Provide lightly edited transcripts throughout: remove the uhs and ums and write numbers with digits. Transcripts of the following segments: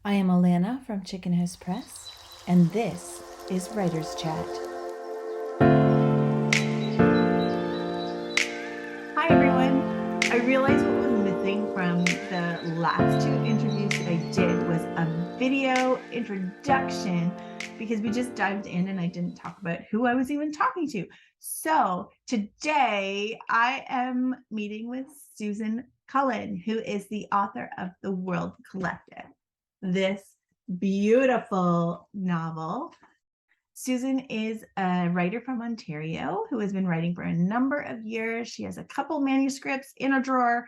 I am Alana from Chicken House Press, and this is Writer's Chat. Hi, everyone. I realized what was missing from the last two interviews that I did was a video introduction because we just dived in and I didn't talk about who I was even talking to. So today I am meeting with Susan Cullen, who is the author of The World Collective, this beautiful novel. Susan is a writer from Ontario who has been writing for a number of years. She has a couple manuscripts in a drawer.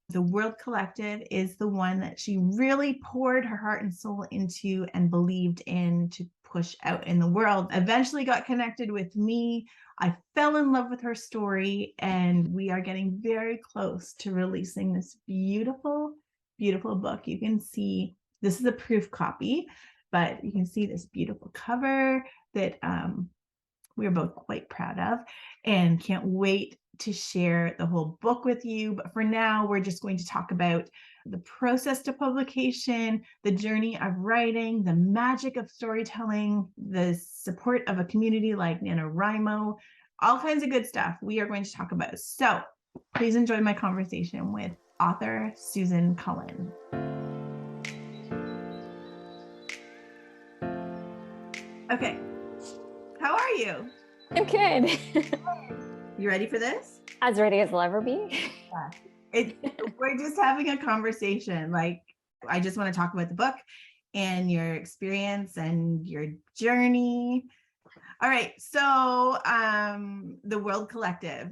The World Collective is the one that she really poured her heart and soul into and believed in to push out in the world. Eventually got connected with me. I fell in love with her story, and we are getting very close to releasing this beautiful, beautiful book. You can see this is a proof copy, but you can see this beautiful cover that we're both quite proud of and can't wait to share the whole book with you. But for now, we're just going to talk about the process to publication, the journey of writing, the magic of storytelling, the support of a community like Nanowrimo, all kinds of good stuff we are going to talk about. So please enjoy my conversation with author Susan Cullen. Okay, how are you? I'm good. You ready for this? As ready as I'll ever be. We're just having a conversation. Like, I just want to talk about the book and your experience and your journey. All right, so The World Collective.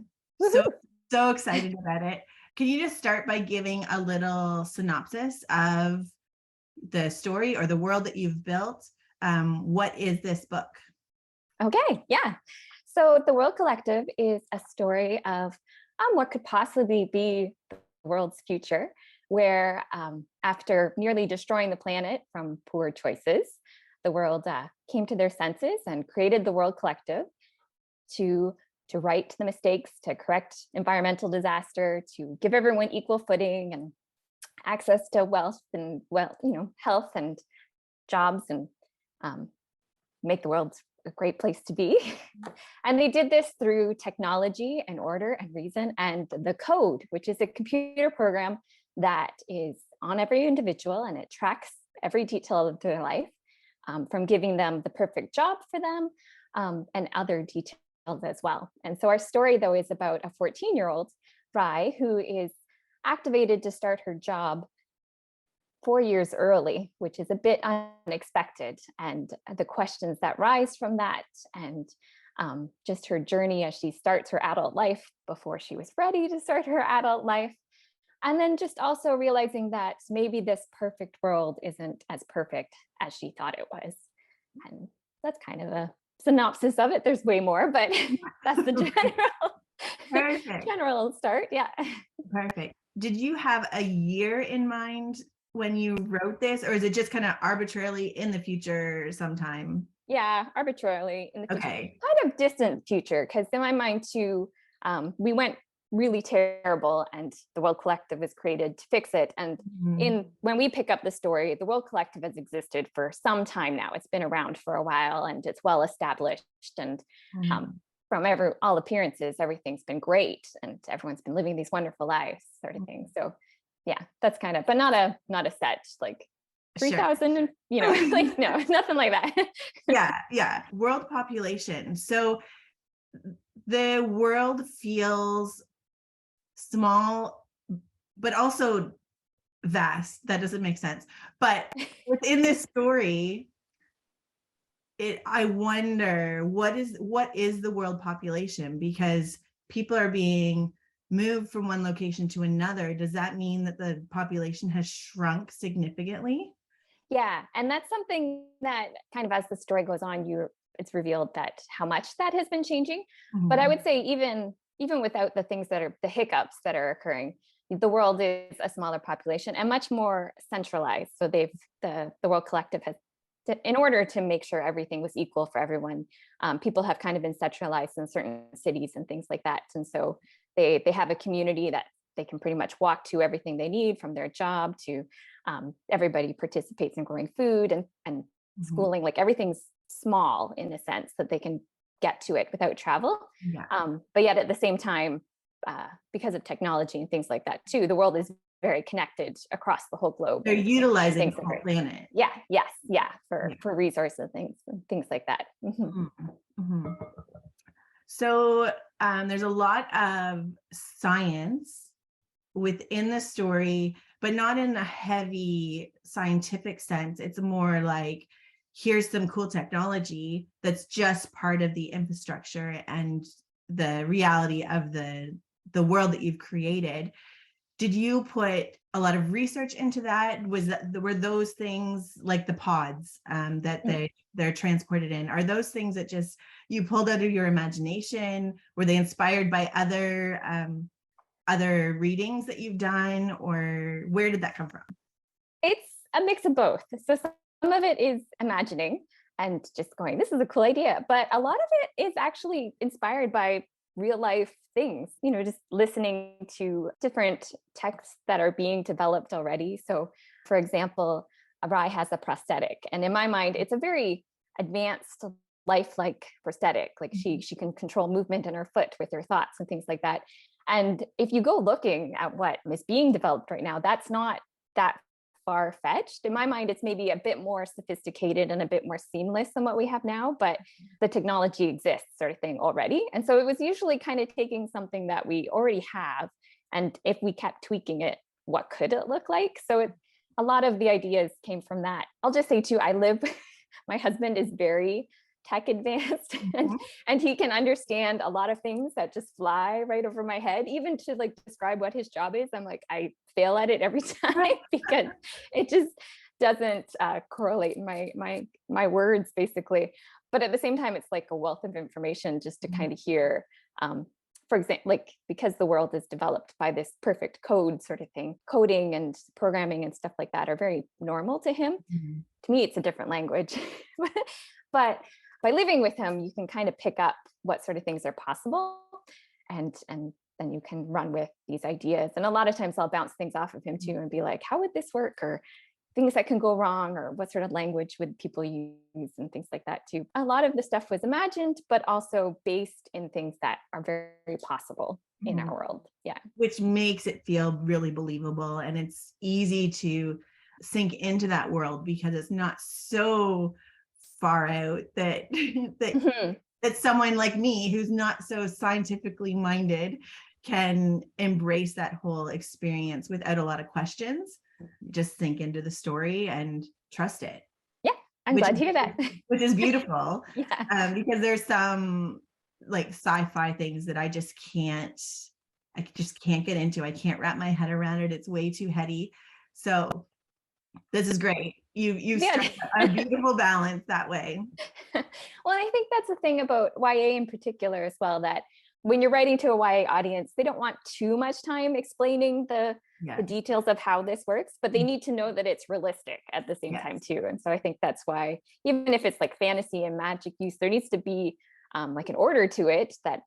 So excited about it. Can you just start by giving a little synopsis of the story or the world that you've built? What is this book? Okay, yeah. So The World Collective is a story of what could possibly be the world's future, where after nearly destroying the planet from poor choices, the world came to their senses and created the World Collective to right the mistakes, to correct environmental disaster, to give everyone equal footing and access to wealth and health and jobs, and make the world a great place to be. And they did this through technology and order and reason and the code, which is a computer program that is on every individual, and it tracks every detail of their life, from giving them the perfect job for them, and other details as well. And so our story, though, is about a 14-year-old, Rye, who is activated to start her job 4 years early, which is a bit unexpected, and the questions that rise from that, and just her journey as she starts her adult life before she was ready to start her adult life. And then just also realizing that maybe this perfect world isn't as perfect as she thought it was. And that's kind of a synopsis of it. There's way more, but that's the general start. Yeah. Perfect. Did you have a year in mind when you wrote this, or is it just kind of arbitrarily in the future sometime? Yeah, arbitrarily in the future. Okay. Kind of distant future, because in my mind too, we went really terrible, and the World Collective was created to fix it. And when we pick up the story, the World Collective has existed for some time now. It's been around for a while, and it's well established, and from all appearances, everything's been great, and everyone's been living these wonderful lives, sort of thing. So yeah, that's kind of, but not a set like 3,000, Sure. like, no, nothing like that. Yeah. World population. So the world feels small, but also vast. That doesn't make sense. But within this story, I wonder what is the world population, because people are being moved from one location to another. Does that mean that the population has shrunk significantly? Yeah, and that's something that kind of, as the story goes on, it's revealed that how much that has been changing. But I would say even without the things that are the hiccups that are occurring, the world is a smaller population and much more centralized. So the World Collective has, in order to make sure everything was equal for everyone, people have kind of been centralized in certain cities and things like that. And so they have a community that they can pretty much walk to everything they need, from their job to everybody participates in growing food and Mhm. schooling. Like everything's small in a sense that they can get to it without travel. Yeah. But yet at the same time, because of technology and things like that too, the world is very connected across the whole globe, They're and utilizing things the are whole very, planet. yeah, yes, yeah, Yeah. for resources and things like that. Mhm. Mhm. Mhm. So there's a lot of science within the story, but not in a heavy scientific sense. It's more like, here's some cool technology that's just part of the infrastructure and the reality of the world that you've created. Did you put a lot of research into that? Were those things like the pods that Mm. they're transported in? Are those things that just you pulled out of your imagination? Were they inspired by other readings that you've done, or where did that come from? It's a mix of both. So some of it is imagining and just going, this is a cool idea. But a lot of it is actually inspired by real life things, just listening to different texts that are being developed already. So, for example, Rai has a prosthetic. And in my mind, it's a very advanced, lifelike prosthetic. Like she can control movement in her foot with her thoughts and things like that. And if you go looking at what is being developed right now, that's not that far-fetched. In my mind, it's maybe a bit more sophisticated and a bit more seamless than what we have now, but the technology exists, sort of thing, already. And so it was usually kind of taking something that we already have, and if we kept tweaking it, what could it look like? So a lot of the ideas came from that. I'll just say too, my husband is very tech advanced, Mhm. and he can understand a lot of things that just fly right over my head. Even to like describe what his job is, I'm like, I fail at it every time because it just doesn't correlate in my words, basically. But at the same time, it's like a wealth of information just to kind of hear. For example, like, because the world is developed by this perfect code sort of thing, coding and programming and stuff like that are very normal to him. Mhm. To me, it's a different language. But by living with him, you can kind of pick up what sort of things are possible, and then you can run with these ideas. And a lot of times I'll bounce things off of him too and be like, how would this work? Or things that can go wrong, or what sort of language would people use, and things like that too. A lot of the stuff was imagined, but also based in things that are very, very possible in our Mhm. world. Yeah. Which makes it feel really believable, and it's easy to sink into that world because it's not so far out that that Mhm. that someone like me who's not so scientifically minded can embrace that whole experience without a lot of questions. Just sink into the story and trust it, Yeah. I'm which glad is to hear that. which is beautiful. Yeah. Because there's some like sci-fi things that I just can't get into. I can't wrap my head around it. It's way too heady. So this is great. You've Yeah. struck a beautiful balance that way. Well, I think that's the thing about YA in particular as well, that when you're writing to a YA audience, they don't want too much time explaining the Yes. details of how this works, but they need to know that it's realistic at the same time Yes. too. And so I think that's why, even if it's like fantasy and magic use, there needs to be like an order to it that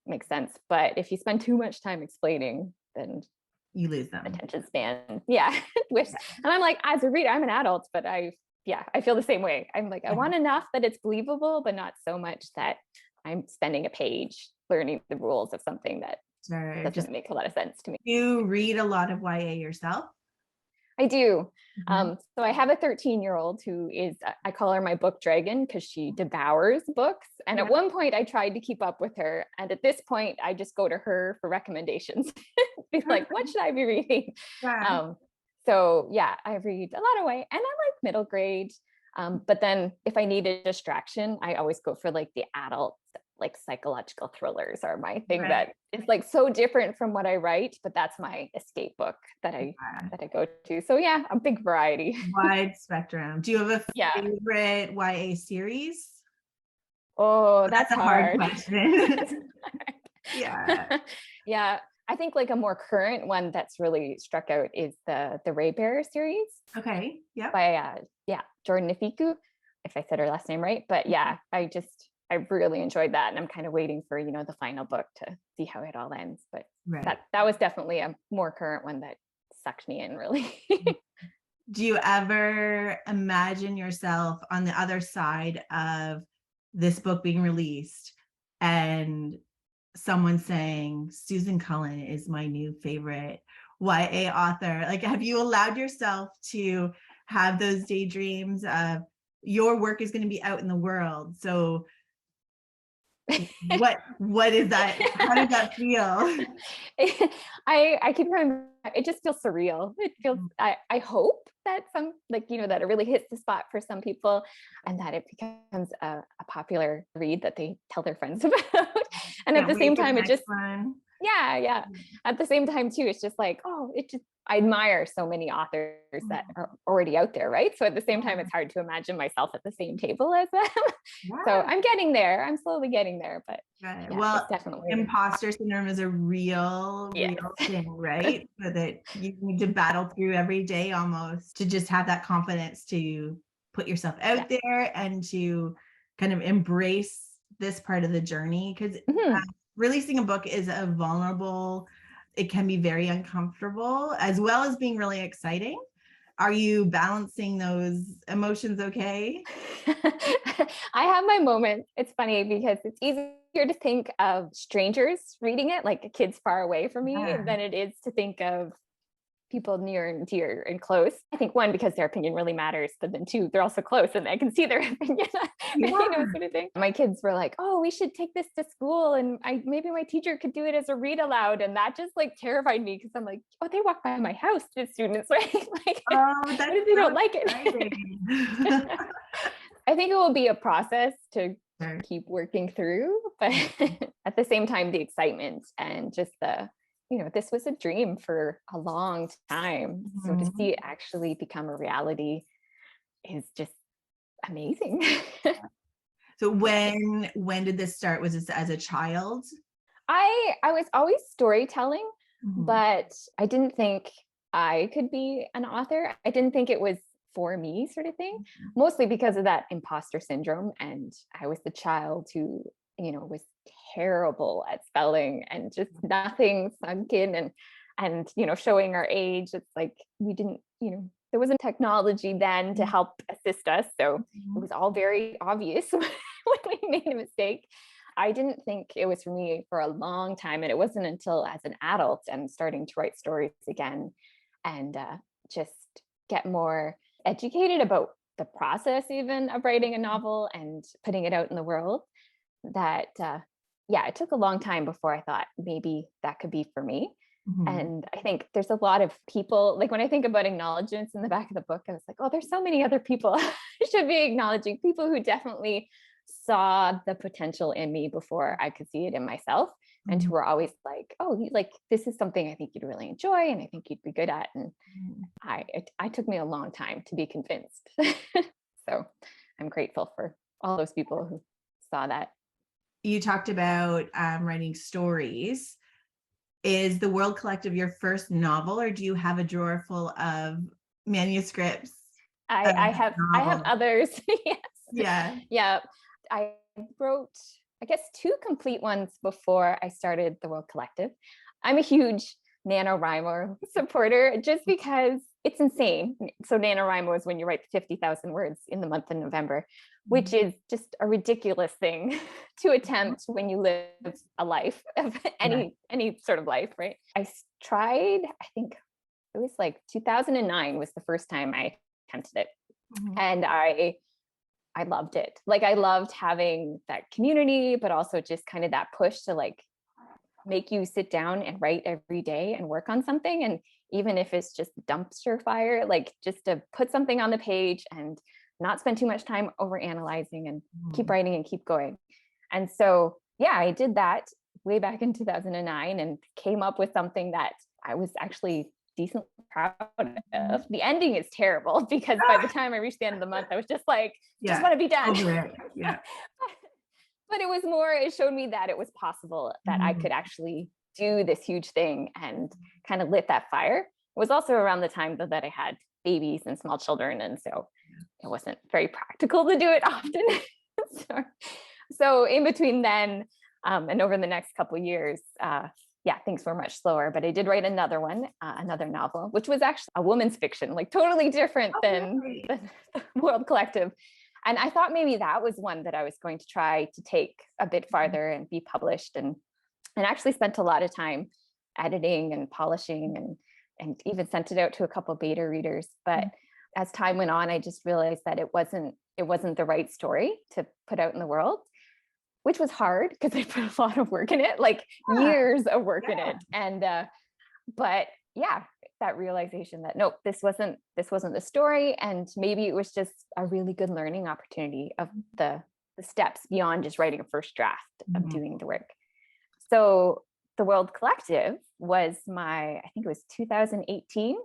makes sense. But if you spend too much time explaining, then You lose them. attention span, yeah. Which, and I'm like, as a reader, I'm an adult, but I feel the same way. I'm like, I Yeah. want enough that it's believable, but not so much that I'm spending a page learning the rules of something that Sure. Just doesn't make a lot of sense to me. you read a lot of YA yourself? I do. Mhm. So I have a 13-year-old who is, I call her my book dragon because she devours books. And Yeah. at one point I tried to keep up with her. And at this point, I just go to her for recommendations. Be like, what should I be reading? Yeah. Um, so yeah, I read a lot of YA, and I like middle grade. But then if I need a distraction, I always go for like the adult, like psychological thrillers are my thing, Right. that is like so different from what I write, but that's my escape book Yeah. that I go to. So yeah, a big variety. Wide spectrum. Do you have a Yeah. favorite YA series? Oh, Oh, that's that's a hard hard. question. That's Yeah. hard. Yeah. I think like a more current one that's really struck out is the Ray Bear series Okay. Yep. by Jordan Nafiku, if I said her last name right. But yeah, I just I really enjoyed that. And I'm kind of waiting for, the final book to see how it all ends. But Right. that was definitely a more current one that sucked me in, really. Do you ever imagine yourself on the other side of this book being released and someone saying, Susan Cullen is my new favorite YA author? Like, have you allowed yourself to have those daydreams of your work is going to be out in the world? So what is that? How does that feel? I keep going, it just feels surreal. It feels, I hope that that it really hits the spot for some people, and that it becomes a popular read that they tell their friends about. And at Can't the wait same for the time, it next just, one. yeah. At the same time too, it's just like, I admire so many authors that are already out there, right? So at the same time, it's hard to imagine myself at the same table as them. So Yeah. I'm getting there. I'm slowly getting there, but Yeah. yeah, Well, it's definitely, imposter syndrome is a real, yes. real thing, right? So that you need to battle through every day almost to just have that confidence to put yourself out there and to kind of embrace this part of the journey. Because Mhm. releasing a book is a vulnerable, it can be very uncomfortable as well as being really exciting. Are you balancing those emotions okay? I have my moments. It's funny because it's easier to think of strangers reading it, like kids far away from me, Yeah. than it is to think of people near and dear and close. I think one, because their opinion really matters, but then two, they're also close and I can see their opinion, Yeah. sort of thing. My kids were like, "Oh, we should take this to school, and maybe my teacher could do it as a read aloud." And that just like terrified me because I'm like, "Oh, they walk by my house, the students, right? Like, Oh, what that's if they so don't like it?" exciting. I think it will be a process to Sure. keep working through, but at the same time, the excitement and just this was a dream for a long time. So to see Mhm. it actually become a reality is just amazing. So Yeah. when did this start? Was this as a child? I was always storytelling, Mhm. but I didn't think I could be an author. I didn't think it was for me, sort of thing, mostly because of that imposter syndrome. And I was the child who, was terrible at spelling and just nothing sunk in, and showing our age. It's like we didn't, there wasn't technology then to help assist us. So it Mhm. was all very obvious when we made a mistake. I didn't think it was for me for a long time. And it wasn't until as an adult and starting to write stories again and just get more educated about the process even of writing a novel and putting it out in the world that, it took a long time before I thought maybe that could be for me. Mhm. And I think there's a lot of people, like when I think about acknowledgements in the back of the book, I was like, oh, there's so many other people should be acknowledging, people who definitely saw the potential in me before I could see it in myself, and Mhm. who were always like, oh, like this is something I think you'd really enjoy and I think you'd be good at. And Mhm. I took me a long time to be convinced. So I'm grateful for all those people who saw that. You talked about writing stories. Is The World Collective your first novel, or do you have a drawer full of manuscripts of I have novels? others. Yes. Yeah. Yeah. I wrote, I guess, two complete ones before I started the World Collective. I'm a huge Nanowrimo supporter just because it's insane. So Nanowrimo is when you write 50,000 words in the month of November, which is just a ridiculous thing to attempt when you live a life of Right. any sort of life, right? I tried, I think it was like 2009 was the first time I attempted it. Mhm. And I loved it. Like I loved having that community, but also just kind of that push to like make you sit down and write every day and work on something. And even if it's just dumpster fire, like just to put something on the page and not spend too much time over analyzing and keep Mhm. writing and keep going. And so, yeah, I did that way back in 2009 and came up with something that I was actually decently proud Mhm. of. The ending is terrible because by the Ah, time I reached the end of the month, I was just like, just yeah. want to be done. Over it. Yeah. But it was more, it showed me that it was possible that I Mhm. could actually do this huge thing and kind of lit that fire. It was also around the time that I had babies and small children. And so it wasn't very practical to do it often. So, So in between then and over the next couple of years, yeah, things were much slower, but I did write another one, another novel, which was actually a woman's fiction, like totally different Oh, than really? the World Collective. And I thought maybe that was one that I was going to try to take a bit farther and be published, and actually spent a lot of time editing and polishing, and even sent it out to a couple of beta readers. But as time went on, I just realized that it wasn't the right story to put out in the world, which was hard because I put a lot of work in it, like Yeah, years of work in yeah. it. And but yeah, that realization that nope, this wasn't the story, and maybe it was just a really good learning opportunity of the steps beyond just writing a first draft of Mhm. doing the work. So the World Collective was my, I think it was 2018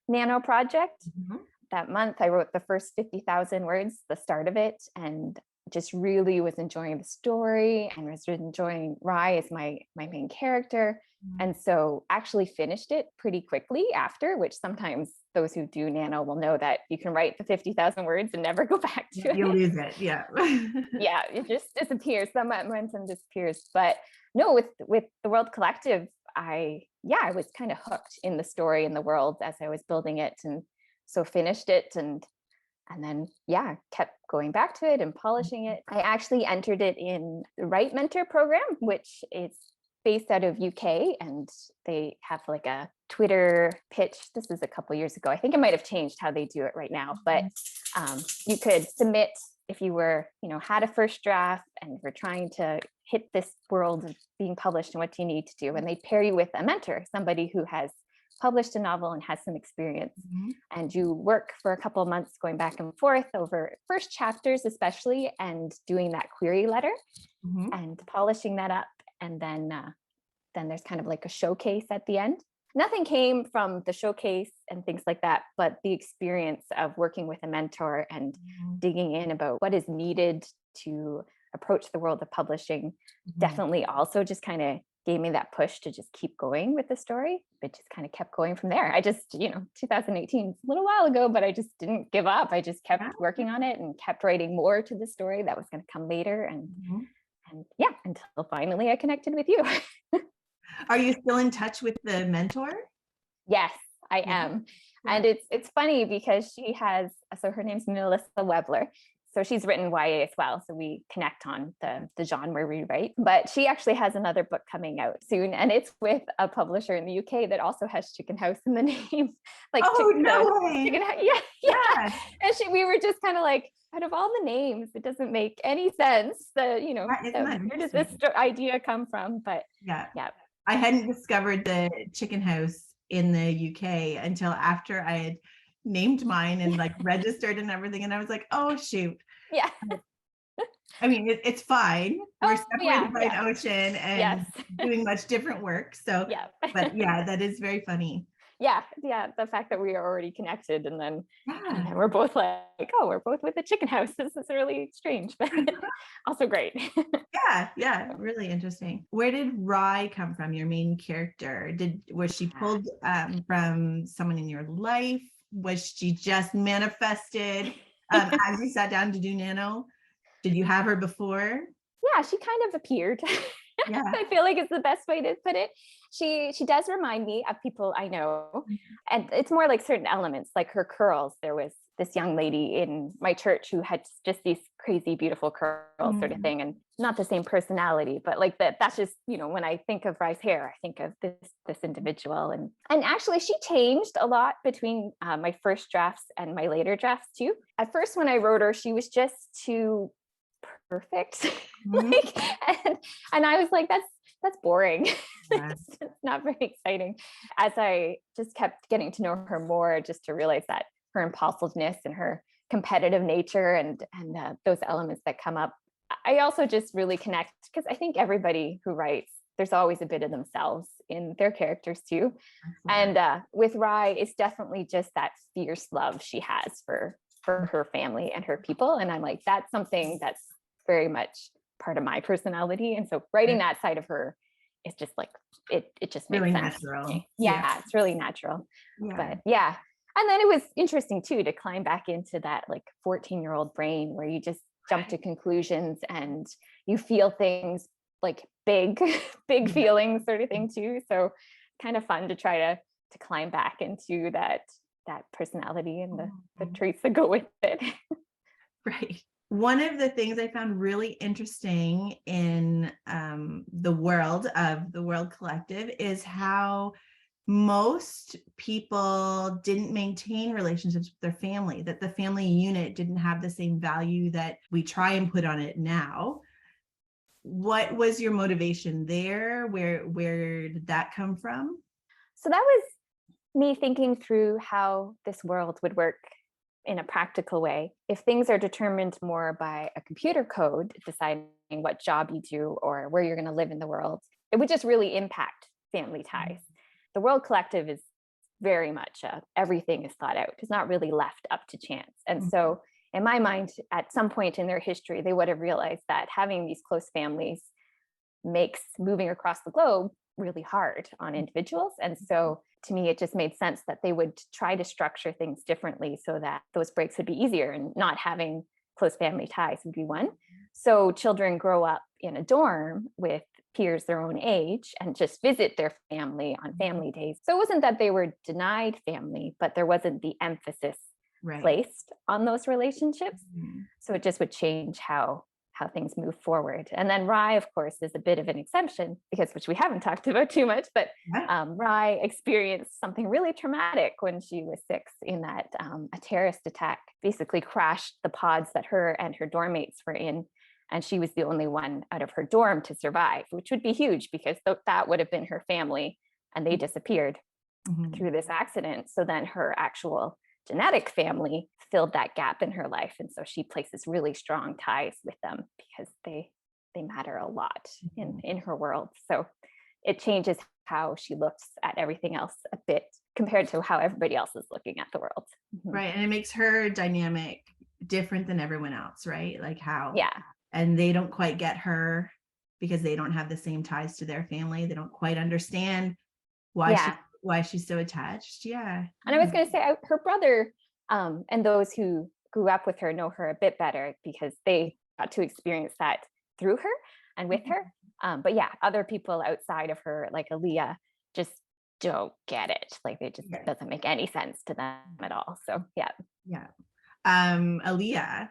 nano project. Mhm. That month I wrote the first 50,000 words, the start of it, and just really was enjoying the story and was enjoying Rye as my main character. And so actually finished it pretty quickly after, which sometimes those who do nano will know that you can write the 50,000 words and never go back Yeah, to you it. lose it. Yeah. Yeah, it just disappears. The momentum disappears. But no, with the World Collective, I was kind of hooked in the story and the world as I was building it, and so finished it, and then kept going back to it and polishing it. I actually entered it in the Write Mentor program, which is based out of UK, and they have like a Twitter pitch. This is a couple years ago. I think it might have changed how they do it right now, but you could submit if you were, had a first draft and were trying to hit this world of being published, and what do you need to do? And they pair you with a mentor, somebody who has published a novel and has some experience. Mhm. And you work for a couple of months going back and forth over first chapters, especially, and doing that query letter Mhm. and polishing that up. And then there's kind of like a showcase at the end. Nothing came from the showcase and things like that, but the experience of working with a mentor and Mhm. digging in about what is needed to approach the world of publishing Mhm. definitely also just kind of gave me that push to just keep going with the story. It just kind of kept going from there. I just, 2018 is a little while ago, but I just didn't give up. I just kept Yeah. working on it and kept writing more to the story that was going to come later. Mhm. And yeah, until finally I connected with you. Are you still in touch with the mentor? Yes, I Yeah. am. Yeah. And it's funny because she has, so her name's Melissa Webler. So she's written YA as well. So we connect on the genre we write. But she actually has another book coming out soon. And it's with a publisher in the UK that also has Chicken House in the name. Like Oh, the no way. Chicken House. Yeah, yeah. Yeah. And we were just kind of like, out of all the names, it doesn't make any sense. Isn't that Where does this interesting? idea come from? But Yeah. yeah. I hadn't discovered the chicken house in the UK until after I had named mine and like registered and everything. And I was like, oh, shoot. Yeah. I mean, it's fine. We're Oh separated yeah. by an Yeah. ocean Yes. and doing much different work. So, Yeah. but yeah, that is very funny. Yeah, the fact that we are already connected, and Yeah. then we're both like, oh, we're both with the chicken house. This is really strange, but also great. Yeah, yeah, really interesting. Where did Rye come from, your main character? Was she pulled from someone in your life? Was she just manifested as you sat down to do Nano? Did you have her before? Yeah, she kind of appeared. Yeah. I feel like it's the best way to put it. She does remind me of people I know, and it's more like certain elements, like her curls. There was this young lady in my church who had just these crazy, beautiful curls, sort of Mhm. thing, and not the same personality, but like that. That's just when I think of Rice hair, I think of this individual, and actually she changed a lot between my first drafts and my later drafts too. At first, when I wrote her, she was just too perfect. Mhm. Like, and I was like, that's boring. Yeah. It's not very exciting. As I just kept getting to know her more, just to realize that her impulsiveness and her competitive nature and those elements that come up, I also just really connect, because I think everybody who writes, there's always a bit of themselves in their characters too. Excellent. And with Rye, it's definitely just that fierce love she has for her family and her people. And I'm like, that's something that's very much part of my personality. And so writing that side of her is just like, it just makes Really sense to natural. me. Yeah. Yeah, it's really natural. Yeah. But yeah. And then it was interesting too to climb back into that like 14-year-old brain where you just jump to conclusions, and you feel things like big big Yeah. feelings sort of thing too. So kind of fun to try to climb back into that personality and the Mhm. traits that go with it. Right. One of the things I found really interesting in the world of the World Collective is how most people didn't maintain relationships with their family, that the family unit didn't have the same value that we try and put on it now. What was your motivation there? Where did that come from? So that was me thinking through how this world would work in a practical way. If things are determined more by a computer code deciding what job you do or where you're going to live in the world, it would just really impact family ties. The World Collective is very much everything is thought out. It's not really left up to chance. And so in my mind, at some point in their history, they would have realized that having these close families makes moving across the globe really hard on individuals. And so to me, it just made sense that they would try to structure things differently so that those breaks would be easier, and not having close family ties would be one. So children grow up in a dorm with peers their own age and just visit their family on family days. So it wasn't that they were denied family, but there wasn't the emphasis placed on those relationships. So it just would change how things move forward. And then Rye, of course, is a bit of an exception, because which we haven't talked about too much, but Rye experienced something really traumatic when she was 6, in that a terrorist attack basically crashed the pods that her and her dorm mates were in. And she was the only one out of her dorm to survive, which would be huge because that would have been her family, and they disappeared through this accident. So then her actual genetic family filled that gap in her life, and so she places really strong ties with them because they matter a lot in her world. So it changes how she looks at everything else a bit compared to how everybody else is looking at the world. Right. And it makes her dynamic different than everyone else, right? Like how, Yeah. and they don't quite get her because they don't have the same ties to their family. They don't quite understand why she's so attached. Yeah. And I was going to say, her brother and those who grew up with her know her a bit better because they got to experience that through her and with her. But yeah, other people outside of her, like Aaliyah, just don't get it. Like it just doesn't make any sense to them at all. So yeah. Yeah. Aaliyah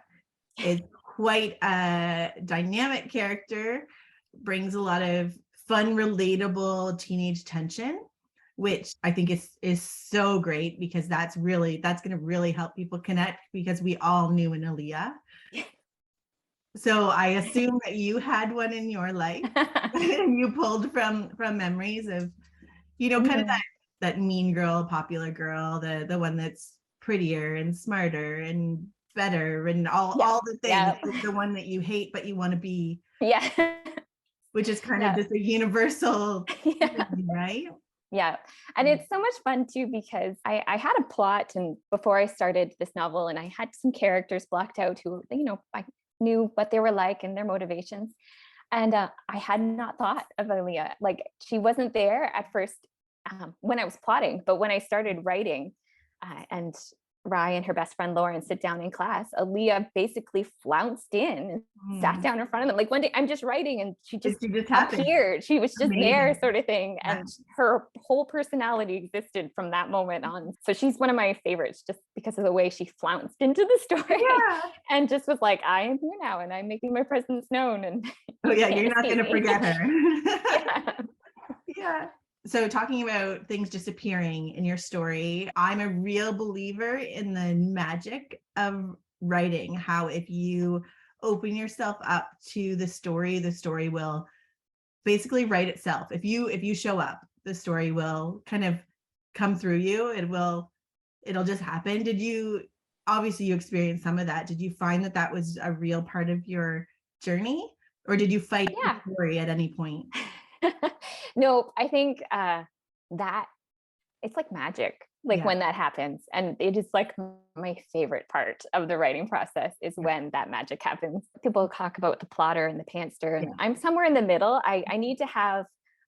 is quite a dynamic character, brings a lot of fun, relatable teenage tension, which I think is so great, because that's going to really help people connect, because we all knew an Aaliyah. So I assume that you had one in your life and you pulled from memories of, kind of that mean girl, popular girl, the one that's prettier and smarter and better and all the things, the one that you hate but you want to be. Yeah. Which is kind of just a universal thing, right? Yeah. And it's so much fun too, because I had a plot and before I started this novel, and I had some characters blocked out who, I knew what they were like and their motivations. And I had not thought of Aaliyah. Like she wasn't there at first when I was plotting, but when I started writing and Rye and her best friend Lauren sit down in class, Aaliyah basically flounced in and sat down in front of them. Like one day I'm just writing and she just appeared. She was just there, sort of thing. Yeah. And her whole personality existed from that moment on. So she's one of my favorites just because of the way she flounced into the story and just was like, I am here now and I'm making my presence known. And you're not going to forget her. Yeah. So talking about things disappearing in your story, I'm a real believer in the magic of writing, how if you open yourself up to the story will basically write itself. If you show up, the story will kind of come through you. It'll just happen. Obviously you experienced some of that. Did you find that was a real part of your journey, or did you fight the story at any point? No, I think that it's like magic, when that happens. And it is like my favorite part of the writing process is when that magic happens. People talk about the plotter and the pantser, and I'm somewhere in the middle. I need to have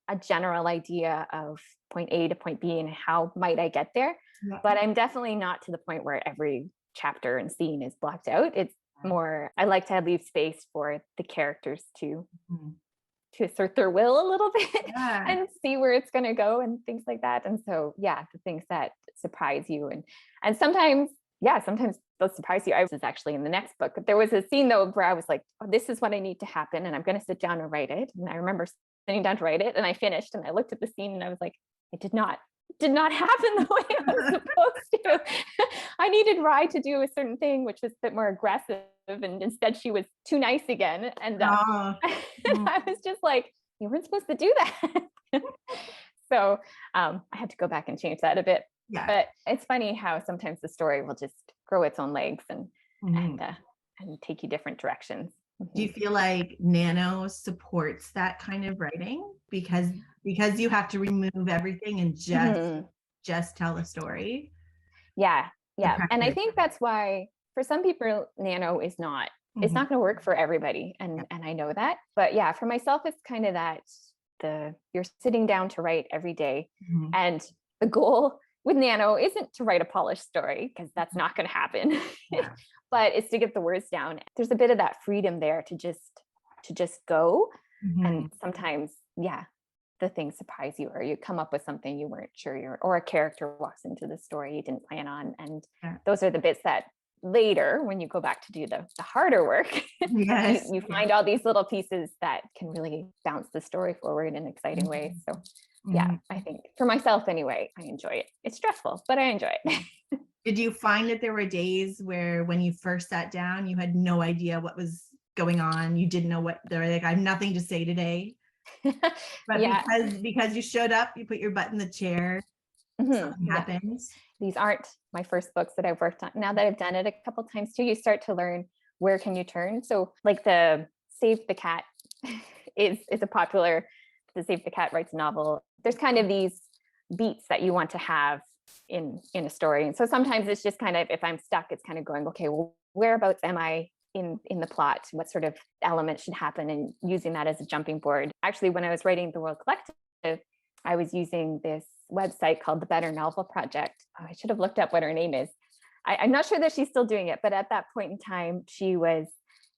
a general idea of point A to point B and how might I get there. But I'm definitely not to the point where every chapter and scene is blocked out. more, I like to leave space for the characters to Mhm. assert their will a little bit Yeah. and see where it's going to go and things like that. And so, yeah, the things that surprise you and sometimes, yeah, sometimes they'll surprise you. I was actually in the next book, but there was a scene though where I was like, oh, this is what I need to happen, and I'm going to sit down and write it. And I remember sitting down to write it, and I finished, and I looked at the scene, and I was like, it did not happen the way it was supposed to. I needed Rye to do a certain thing, which was a bit more aggressive, and instead she was too nice again. And Oh, mm, I was just like, you weren't supposed to do that. So I had to go back and change that a bit. yeah. But it's funny how sometimes the story will just grow its own legs and Mhm. and take you different directions. Do you feel like Nano supports that kind of writing because you have to remove everything and Mhm. just tell a story? Yeah, The yeah. And I pressure. think that's why for some people, Nano is not, it's Mhm. not going to work for everybody. Yeah. And I know that. But yeah, for myself, it's kind of that you're sitting down to write every day. Mhm. And the goal with Nano isn't to write a polished story, because that's not going to happen. Yeah. But it's to get the words down. There's a bit of that freedom there to just go. And Mhm. sometimes, yeah, the things surprise you, or you come up with something you weren't sure or a character walks into the story you didn't plan on. And Yeah. those are the bits that later, when you go back to do the harder work, Yes. you find all these little pieces that can really bounce the story forward in exciting ways. So yeah, Mhm. I think for myself anyway, I enjoy it. It's stressful, but I enjoy it. Did you find that there were days where when you first sat down, you had no idea what was going on? You didn't know what they're like, I have nothing to say today. But Yeah. because you showed up, you put your butt in the chair, something Yeah. happens. These aren't my first books that I've worked on. Now that I've done it a couple times too, you start to learn where can you turn. So like the Save the Cat is a popular, the Save the Cat writes a novel. There's kind of these beats that you want to have in a story. And so sometimes it's just kind of, if I'm stuck, it's kind of going, okay, well, whereabouts am I in the plot? What sort of element should happen, and using that as a jumping board. Actually, when I was writing The World Collective, I was using this website called the Better Novel Project. Oh, I should have looked up what her name is. I'm not sure that she's still doing it, but at that point in time, she was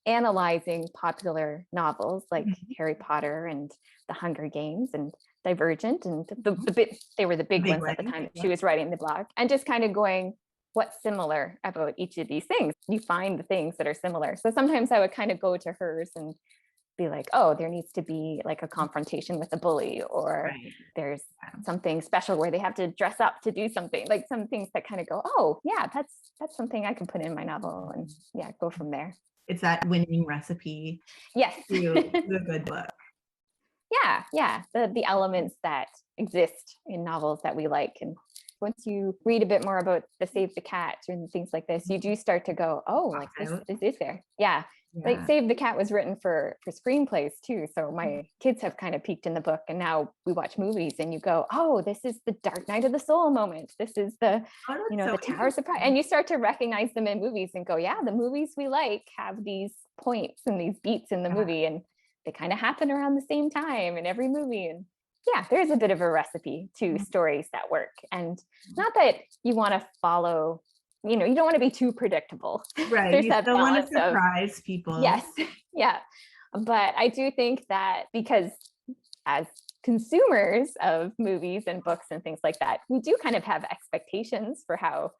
analyzing popular novels like Mhm. Harry Potter and The Hunger Games and Divergent, and Mhm. they were the The big big ones at the ones. time that she Yeah. was writing the blog, and just kind of going, what's similar about each of these things? You find the things that are similar. So sometimes I would kind of go to hers and be like, oh, there needs to be like a confrontation with a bully, or Right. there's Yeah. something special where they have to dress up to do something, like some things that kind of go, oh yeah, that's something I can put in my novel, and yeah, go from there. It's that winning recipe Yes. to a good book. Yeah, the elements that exist in novels that we like. And once you read a bit more about the Save the Cat and things like this, you do start to go, oh, like this Out. is there. Yeah. Like Yeah. Save the Cat was written for screenplays too. So my kids have kind of peeked in the book, and now we watch movies and you go, oh, this is the Dark Night of the Soul moment. This is the, Oh, that's so the Tower of Surprise. interesting. And you start to recognize them in movies and go, yeah, the movies we like have these points and these beats in the Yeah. movie, and they kind of happen around the same time in every movie. And yeah, there's a bit of a recipe to stories that work. And not that you want to follow, you don't want to be too predictable. Right. There's You that still want to balance of, surprise people. yes, yeah. But I do think that because as consumers of movies and books and things like that, we do kind of have expectations for how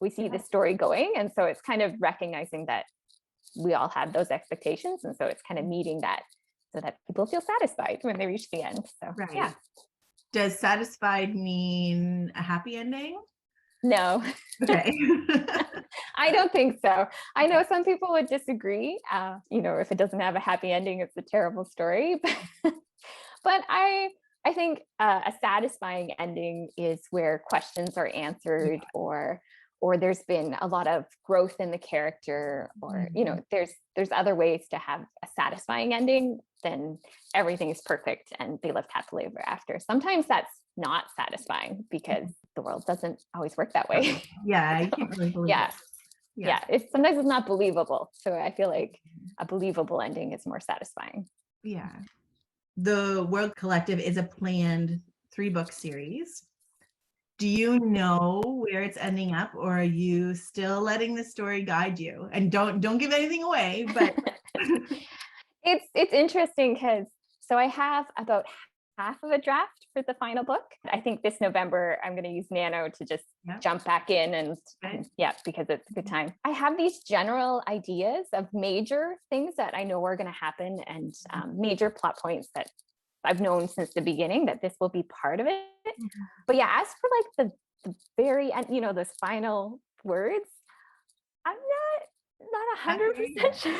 we see the story going. And so it's kind of recognizing that we all have those expectations. And so it's kind of meeting that so that people feel satisfied when they reach the end. So Right. yeah. Does satisfied mean a happy ending? No, Okay. I don't think so. I know some people would disagree. If it doesn't have a happy ending, it's a terrible story. But I think a satisfying ending is where questions are answered, or there's been a lot of growth in the character, or Mhm. there's other ways to have a satisfying ending than everything is perfect and they lived happily ever after. Sometimes that's not satisfying because the world doesn't always work that way. Yeah, you So, can't really believe it. yeah, Yeah. yeah. Sometimes it's not believable. So I feel like a believable ending is more satisfying. Yeah. The World Collective is a planned 3-book series. Do you know where it's ending up, or are you still letting the story guide you? And don't give anything away, but It's interesting because so I have about half of a draft for the final book. I think this November I'm going to use Nano to just jump back in and yeah, because it's a good time. I have these general ideas of major things that I know are going to happen, and major plot points that I've known since the beginning that this will be part of it. But yeah, as for like the very end, those final words, I'm not 100% sure.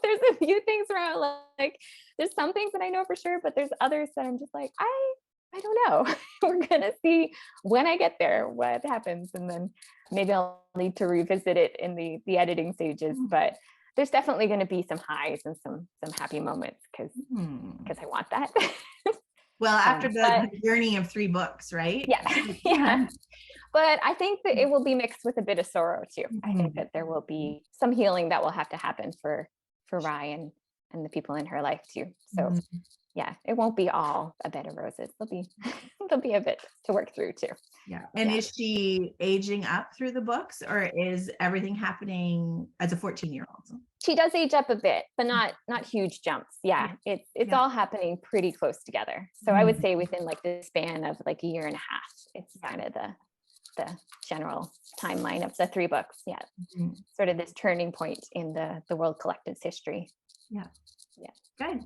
There's a few things where like there's some things that I know for sure, but there's others that I'm just like, I don't know. We're gonna see when I get there what happens, and then maybe I'll need to revisit it in the editing stages. But there's definitely going to be some highs and some happy moments because I want that. Well, after the journey of 3 books, right? Yeah. But I think that it will be mixed with a bit of sorrow too. I think that there will be some healing that will have to happen for Ryan and the people in her life too. So yeah, it won't be all a bed of roses. There'll be a bit to work through too. Yeah. And is she aging up through the books, or is everything happening as a 14-year-old? She does age up a bit, but not huge jumps. Yeah. It's all happening pretty close together. So I would say within like the span of like a year and a half, it's kind of the general timeline of the 3 books. Yeah. Sort of this turning point in the World Collective's history. Yeah. Good.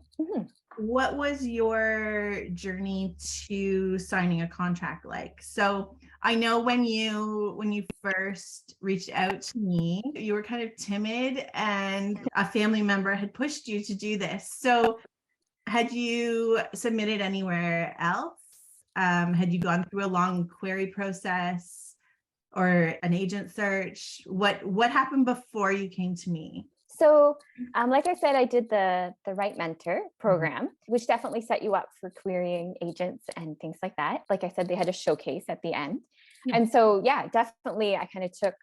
What was your journey to signing a contract like? So I know when you first reached out to me, you were kind of timid, and a family member had pushed you to do this. So had you submitted anywhere else? Had you gone through a long query process or an agent search? What happened before you came to me? So, like I said, I did the Right Mentor program, which definitely set you up for querying agents and things like that. Like I said, they had a showcase at the end. And so, yeah, definitely I kind of took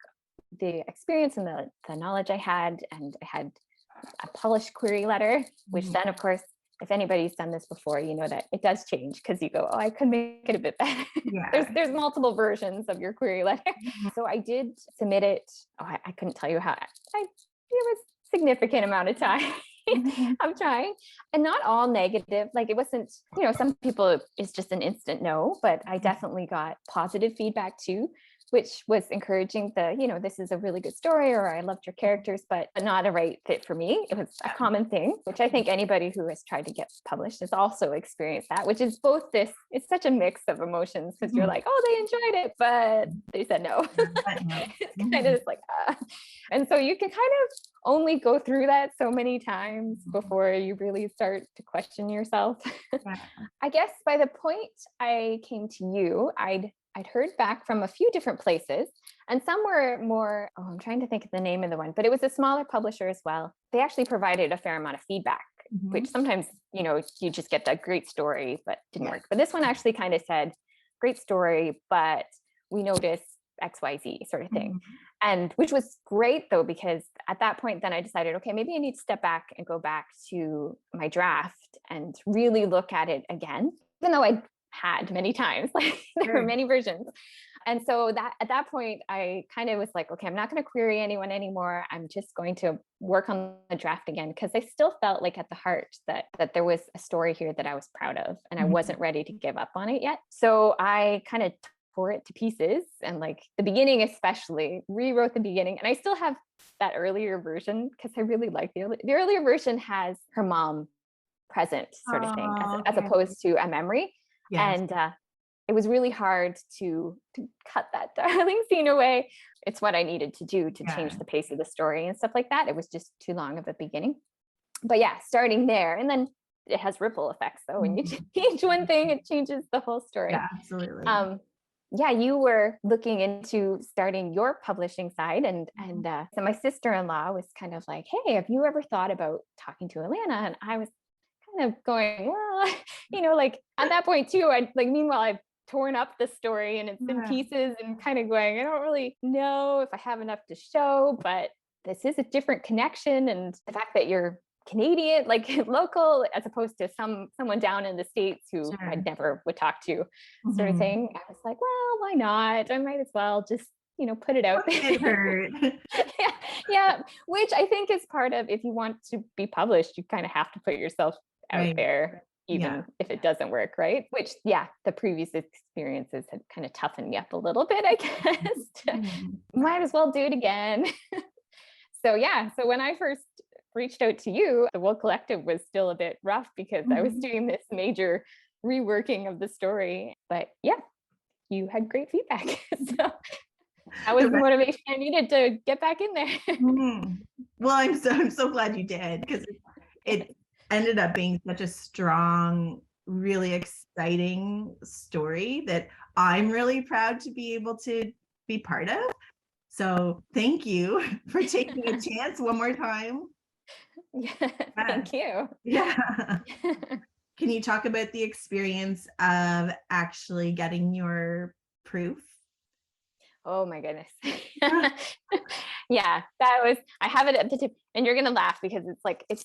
the experience and the knowledge I had, and I had a polished query letter, which then, of course, if anybody's done this before, you know that it does change because you go, oh, I could make it a bit better. There's multiple versions of your query letter. So I did submit it. Oh, I couldn't tell you how. It was significant amount of time I'm trying, and not all negative. Like it wasn't, some people it's just an instant no, but I definitely got positive feedback too, which was encouraging. This is a really good story, or I loved your characters, but not a right fit for me. It was a common thing, which I think anybody who has tried to get published has also experienced that, which is both it's such a mix of emotions, because you're like, oh, they enjoyed it, but they said no. It's kind of just like, and so you can kind of only go through that so many times before you really start to question yourself. I guess by the point I came to you, I'd heard back from a few different places, and some were more, I'm trying to think of the name of the one, but it was a smaller publisher as well. They actually provided a fair amount of feedback, which sometimes, you just get that great story, but didn't work. But this one actually kind of said, great story, but we noticed XYZ sort of thing. And which was great though, because at that point, then I decided, okay, maybe I need to step back and go back to my draft and really look at it again, even though I had many times, like there were many versions. And so that at that point, I kind of was like, okay, I'm not going to query anyone anymore. I'm just going to work on the draft again, because I still felt like at the heart that there was a story here that I was proud of, and I wasn't ready to give up on it yet. So I kind of tore it to pieces, and like the beginning especially, rewrote the beginning. And I still have that earlier version because I really like the earlier version has her mom present sort of thing, as opposed to a memory. And it was really hard to cut that darling scene away. It's what I needed to do to change the pace of the story and stuff like that. It was just too long of a beginning. But yeah, starting there, and then it has ripple effects. So when you change one thing, it changes the whole story. Yeah, absolutely. Yeah, you were looking into starting your publishing side, and so my sister-in-law was kind of like, hey, have you ever thought about talking to Alana? And I was kind of going, well, like at that point too, meanwhile I've torn up the story and it's in pieces, and kind of going, I don't really know if I have enough to show, but this is a different connection. And the fact that you're Canadian, like local, as opposed to someone down in the States who Sure. I never would talk to, sort of Mhm. thing. I was like, well, why not? I might as well just, put it out What can it there. hurt? Yeah, yeah, which I think is part of, if you want to be published, you kind of have to put yourself out Right. there, Yeah. even if it doesn't work, right? Which, yeah, the previous experiences had kind of toughened me up a little bit, I guess. Mhm. Might as well do it again. So yeah, so when I first reached out to you, the Wool Collective was still a bit rough because I was Mhm. doing this major reworking of the story. But yeah, you had great feedback. So that was The the re motivation I needed to get back in there. Mhm. Well, I'm so glad you did, because it ended up being such a strong, really exciting story that I'm really proud to be able to be part of. So thank you for taking a chance one more time. Yeah, Yeah. thank you. Yeah. Can you talk about the experience of actually getting your proof? Oh my goodness. Yeah, that was, I have it at the tip, and you're gonna laugh because it's like it's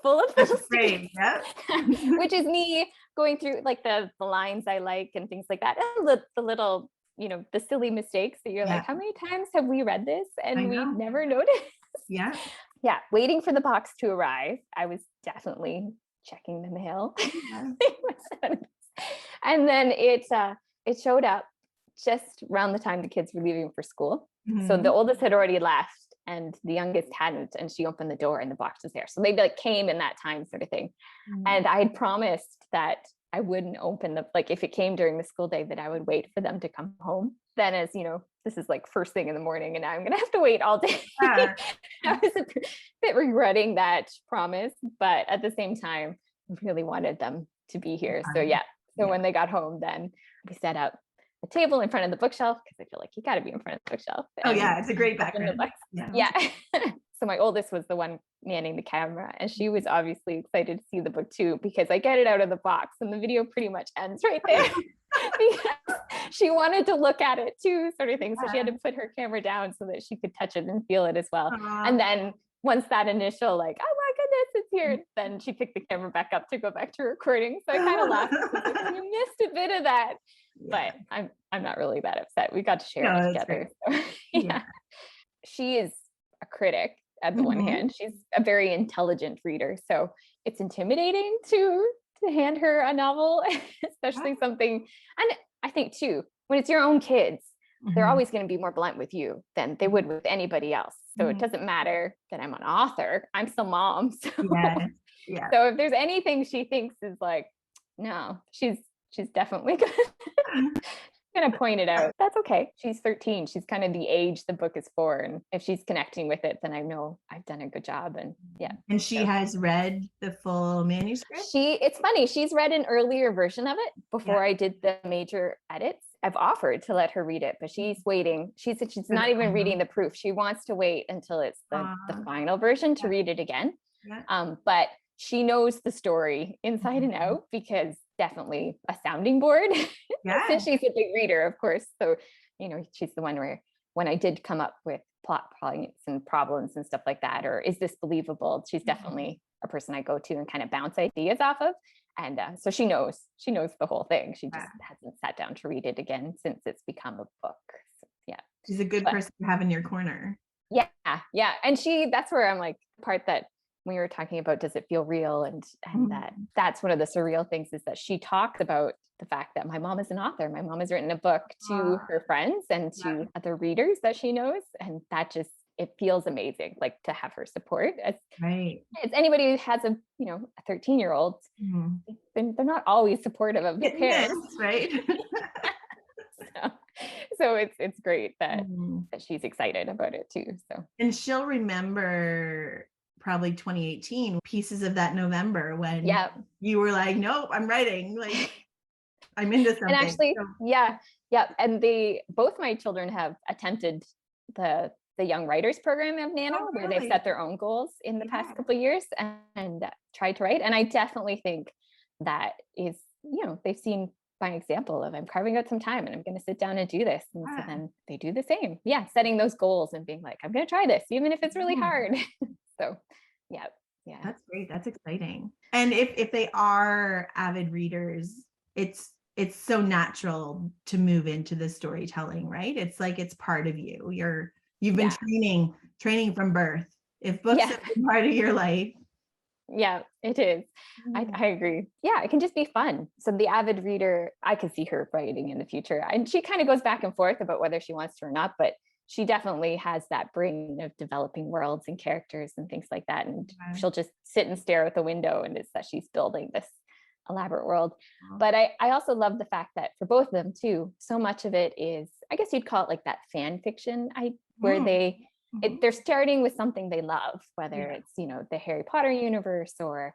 full of That's little stickers, great. Yeah. which is me going through like the lines I like and things like that, and the little, the silly mistakes that you're Yeah, like, how many times have we read this I and we know. never noticed? Yeah. Yeah, waiting for the box to arrive, I was definitely checking the mail. Yeah. And then it showed up just around the time the kids were leaving for school. So the Mhm. oldest had already left and the youngest hadn't, and she opened the door and the box was there. So they like came in that time, sort of thing. Mhm. And I had promised that I wouldn't open the, like, if it came during the school day, that I would wait for them to come home. Then, as you know, this is like first thing in the morning and now I'm gonna have to wait all day. Yeah. I was a bit regretting that promise, but at the same time, I really wanted them to be here. So yeah. So Yeah. when they got home, then we set up a table in front of the bookshelf, because I feel like you got to be in front of the bookshelf. Oh, And yeah, it's a great open the background. books. Yeah. Yeah. So my oldest was the one manning the camera, and she was obviously excited to see the book too, because I get it out of the box and the video pretty much ends right there. Because she wanted to look at it too, sort of thing. So she had to put her camera down so that she could touch it and feel it as well. And then once that initial, like, oh my goodness, it's here, then she picked the camera back up to go back to recording. So I kind of laughed. Like, you missed a bit of that. Yeah. But I'm not really that upset. We got to share No, it that's great. together. So, yeah. She is a critic at the one Mhm. hand. She's a very intelligent reader. So it's intimidating to hand her a novel, especially something. And I think too, when it's your own kids, they're Mhm. always going to be more blunt with you than they would with anybody else. So it Mhm. doesn't matter that I'm an author. I'm still mom. So, Yes. Yeah. so if there's anything she thinks is like, no, she's definitely gonna point it out. That's okay. She's 13. She's kind of the age the book is for. And if she's connecting with it, then I know I've done a good job. And yeah. And she So has read the full manuscript? it's funny, she's read an earlier version of it Yeah. before I did the major edits. I've offered to let her read it, but she's waiting. She said she's For the not even final. reading the proof. She wants to wait until it's the final version to Yeah. read it again. Yeah. But she knows the story inside and out, because definitely a sounding board. Yeah. Since she's a big reader, of course. So, she's the one where, when I did come up with plot points and problems and stuff like that, or is this believable, she's definitely a person I go to and kind of bounce ideas off of. And so she knows the whole thing. She just hasn't sat down to read it again since it's become a book. So, yeah. She's a good person to have in your corner. Yeah. Yeah. And that's where I'm like, part that we were talking about, does it feel real? And that's one of the surreal things, is that she talks about the fact that my mom is an author. My mom has written a book to her friends and to other readers that she knows. And that just, it feels amazing, like, to have her support. As anybody who has a 13-year-old, they're not always supportive of their parents, right? so it's great that she's excited about it too. So, and she'll remember probably 2018 pieces of that November when you were like, nope, I'm writing, like, I'm into something. And actually, and both my children have attempted the Young Writers program of Nano, where they've set their own goals in the past couple of years and tried to write. And I definitely think that is, they've seen by example of, I'm carving out some time and I'm going to sit down and do this. And so then they do the same. Yeah. Setting those goals and being like, I'm going to try this, even if it's really hard. So, yeah. That's great. That's exciting. And if they are avid readers, it's so natural to move into the storytelling, right? It's like it's part of you. You've been training from birth. If books Yeah. have been part of your life. Yeah, it is. I agree. Yeah, it can just be fun. So the avid reader, I could see her writing in the future. And she kind of goes back and forth about whether she wants to or not, but she definitely has that brain of developing worlds and characters and things like that. And she'll just sit and stare out the window, and it's that she's building this elaborate world. But I also love the fact that for both of them too, so much of it is, I guess you'd call it like that fan fiction, where they're starting with something they love, whether it's, the Harry Potter universe, or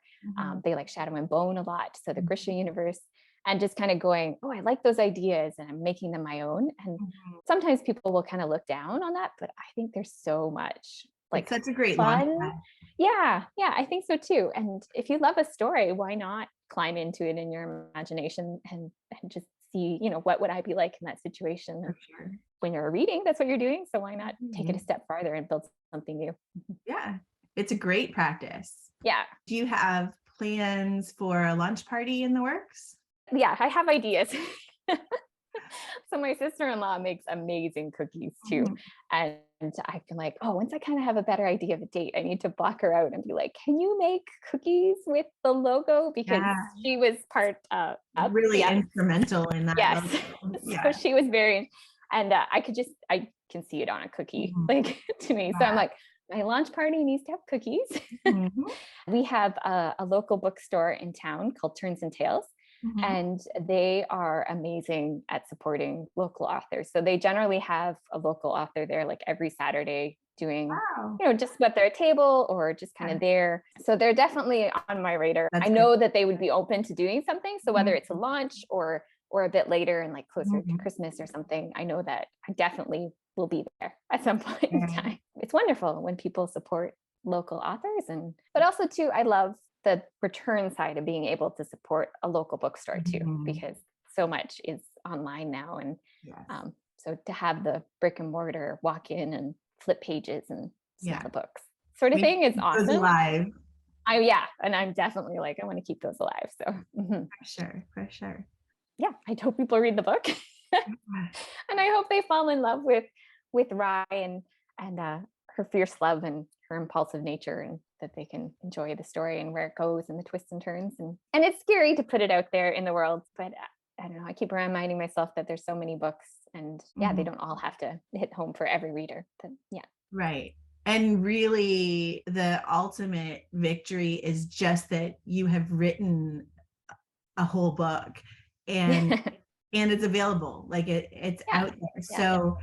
they like Shadow and Bone a lot, so the Grisha universe, and just kind of going, oh, I like those ideas, and I'm making them my own. And sometimes people will kind of look down on that, but I think there's so much like it's such a great fun. launch. Yeah, I think so too. And if you love a story, why not climb into it in your imagination and just see, what would I be like in that situation? For sure. When you're reading, that's what you're doing. So why not take it a step farther and build something new? Yeah, it's a great practice. Yeah. Do you have plans for a lunch party in the works? Yeah, I have ideas. So my sister-in-law makes amazing cookies too. And I feel like, once I kind of have a better idea of a date, I need to block her out and be like, can you make cookies with the logo? Because she was part of really instrumental in that. Yes. So she was very, and I can see it on a cookie, like to me. So I'm like, my launch party needs to have cookies. We have a local bookstore in town called Turns and Tales. And they are amazing at supporting local authors. So they generally have a local author there like every Saturday doing, just at their table or just kind of there. So they're definitely on my radar. I know that they would be open to doing something. So whether it's a launch or a bit later and like closer to Christmas or something, I know that I definitely will be there at some point in time. It's wonderful when people support local authors. But also too, I love the return side of being able to support a local bookstore too, because so much is online now. And so to have the brick and mortar walk in and flip pages and smell the books sort of thing is awesome. Alive. And I'm definitely like, I want to keep those alive. So for sure. Yeah, I hope people read the book. And I hope they fall in love with Rye and her fierce love and her impulsive nature, and that they can enjoy the story and where it goes and the twists and turns. And it's scary to put it out there in the world, but I don't know, I keep reminding myself that there's so many books, and they don't all have to hit home for every reader. But right. And really the ultimate victory is just that you have written a whole book and it's available, like it's out there. So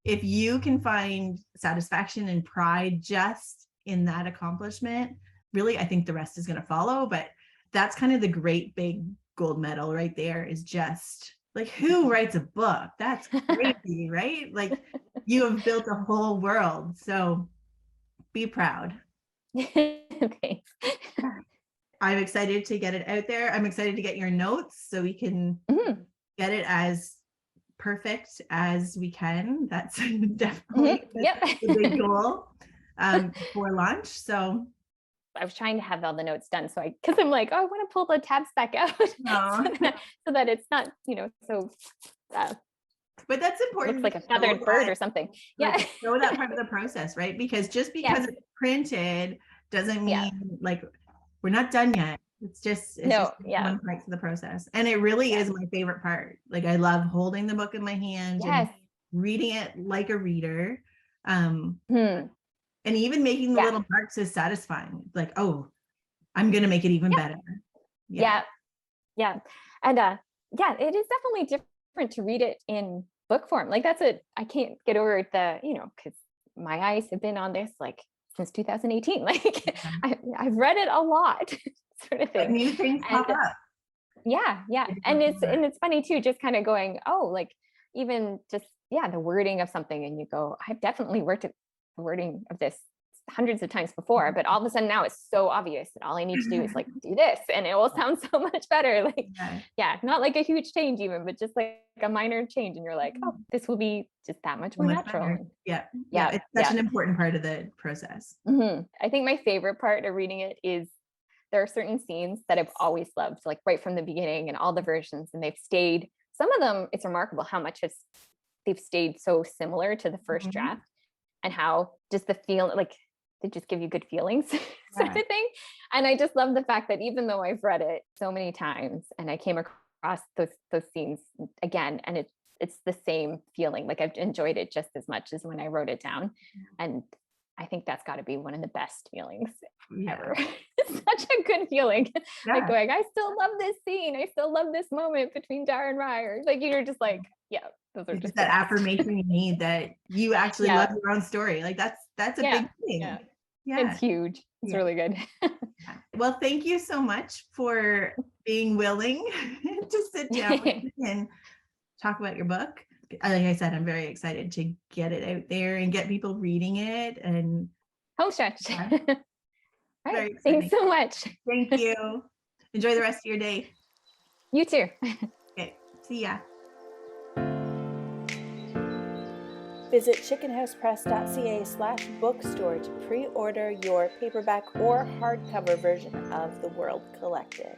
if you can find satisfaction and pride just in that accomplishment, really, I think the rest is going to follow. But that's kind of the great big gold medal right there, is just like, who writes a book? That's crazy, right? Like, you have built a whole world. So be proud. Okay. I'm excited to get it out there. I'm excited to get your notes so we can get it as perfect as we can. That's definitely the big goal for launch. So I was trying to have all the notes done, so because I'm like, I want to pull the tabs back out so that it's not, so but that's important. Looks like a feathered bird or something. Know that part of the process, right? Because just because it's printed doesn't mean like we're not done yet. It's just one part to the process. And it really is my favorite part. Like, I love holding the book in my hand and reading it like a reader. And even making the little marks is satisfying. Like, oh, I'm going to make it even better. Yeah. And it is definitely different to read it in book form. Like, I can't get over the, because my eyes have been on this like since 2018. Like I've read it a lot. Sort of thing. But new things pop up. Yeah. And it's funny too, just kind of going, like even just the wording of something, and you go, I've definitely worked at the wording of this hundreds of times before, but all of a sudden now it's so obvious that all I need to do is like do this and it will sound so much better. Like not like a huge change even, but just like a minor change, and you're like, this will be just that much more natural. It's such an important part of the process. I think my favorite part of reading it is there are certain scenes that I've always loved, like right from the beginning and all the versions, and they've stayed. Some of them, it's remarkable how much they've stayed so similar to the first draft, and how just the feel, like they just give you good feelings sort of thing. And I just love the fact that even though I've read it so many times and I came across those scenes again, and it's the same feeling, like I've enjoyed it just as much as when I wrote it down. And I think that's got to be one of the best feelings ever. It's such a good feeling. Like going, I still love this scene. I still love this moment between Dar and Ryer. Like you're just like, yeah, those are just that affirmation you need that you actually love your own story. Like that's a big thing. Yeah. It's huge. It's really good. Well, thank you so much for being willing to sit down and talk about your book. Like I said, I'm very excited to get it out there and get people reading it. And home stretch. All right. Thanks so much. Thank you. Enjoy the rest of your day. You too. Okay. See ya. Visit chickenhousepress.ca/bookstore to pre-order your paperback or hardcover version of The World Collective.